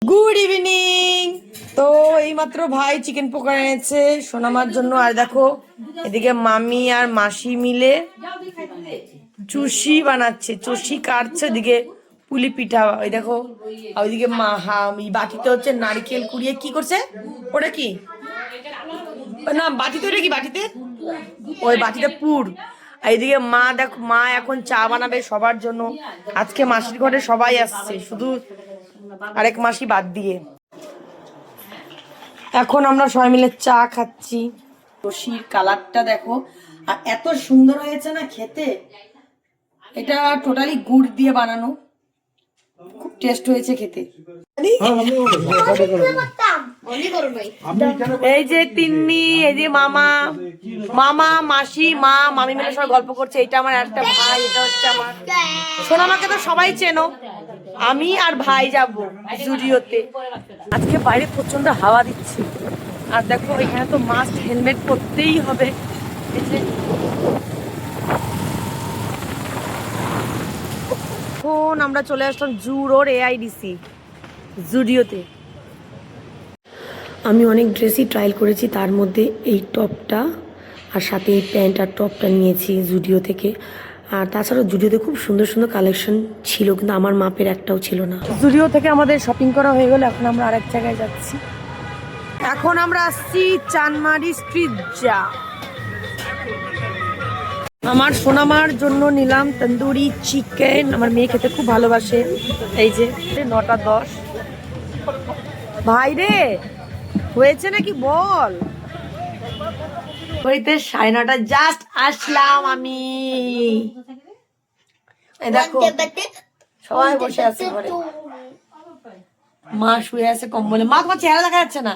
Good evening. তো এইমাত্র ভাই চিকেন পকোড়া এনেছে সোনামার জন্য। আর দেখো এদিকে মামি আর মাসি মিলে চুষি বানাচ্ছে, চুষি কাটছে, এদিকে পুলি পিঠা। ওই দেখো ওইদিকে বাটিতে হচ্ছে নারকেল কুড়িয়ে কি করছে, ওটা কি না বাটিতে, ওটা কি বাটিতে, ওই বাটিতে পুর। আর এইদিকে মা দেখো, মা এখন চা বানাবে সবার জন্য। আজকে মাসির ঘরে সবাই আসছে, শুধু আরেক মাসি বাদ দিয়ে। এখন আমরা সবাই মিলে চা খাচ্ছি। রশির কালারটা দেখো, আর এত সুন্দর হয়েছে না খেতে। এটা টোটালি গুড় দিয়ে বানানো, খুব টেস্ট হয়েছে খেতে। এই যে তিন্নি, এই যে মামা, মামা মাসি মা মামি মিলে সবাই গল্প করছে। এটা আমার একটা ভাই, এটা হচ্ছে আমার সোনামাকে তো সবাই চেনো। আমি আর ভাই যাব জুডিওতে। আজকে বাইরে প্রচন্ড হাওয়া দিচ্ছে, আর দেখো এখানে তো মাস্ট হেলমেট পরতেই হবে। এখন আমরা চলে আসলাম জু রোড AIDC জুডিওতে। আমি অনেক ড্রেসই ট্রায়াল করেছি, তার মধ্যে এই টপটা আর সাথে এই প্যান্ট আর টপটা নিয়েছি জুডিও থেকে। আর তাছাড়া জুডিওতে খুব সুন্দর সুন্দর কালেকশন ছিল, কিন্তু আমার মাপের একটাও ছিল না। জুডিও থেকে আমাদের শপিং করা হয়ে গেল, এখন আমরা আরেক জায়গায় যাচ্ছি। এখন আমরা আসছি চানমারি স্ট্রিট যা। আমার সোনামার জন্য নিলাম তন্দুরি চিকেন, আমার মেয়ে খেতে খুব ভালোবাসে। এই যে 9:10। ভাই রে হয়েছে নাকি বল। বাড়িতে 9:30 জাস্ট আসলাম আমি। দেখো সবাই বসে আছে ঘরে, মা শুয়ে আছে কম্বলে। মা তোমার চেহারা দেখা যাচ্ছে না।